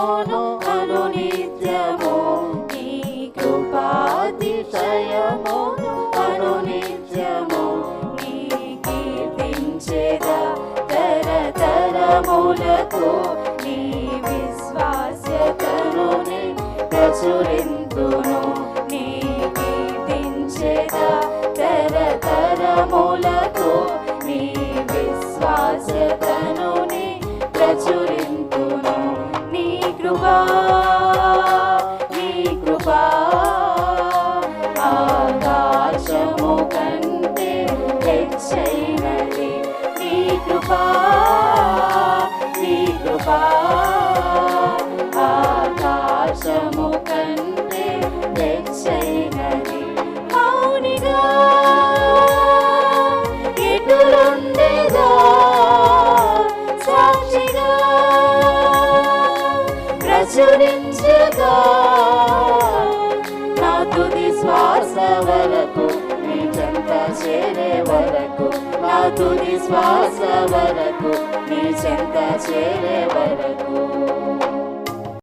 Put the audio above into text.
అతిశయమును అనునిత్యము నీ కృపాతిశయమును అనునిత్యము నీ కీర్తించెదా తరతరములకు నీ విశ్వాస్యతను నే ప్రచురింతును నీ కీర్తించెదా తరతరములకు నీ విశ్వాస్యతను నే ప్రచురింతును నీ కృపా ఆకాశము కంటే హెచ్చైనది నీ కృపా ఆకాశము కంటే హెచ్చైనది మౌనిగా ఎటులుండెదా సాక్షిగా ప్రచురించగా నా తుది శ్వాస వరకు నీ చెంత చేరే వరకు నా తుది శ్వాస వరకు నీ చెంత చేరే వరకు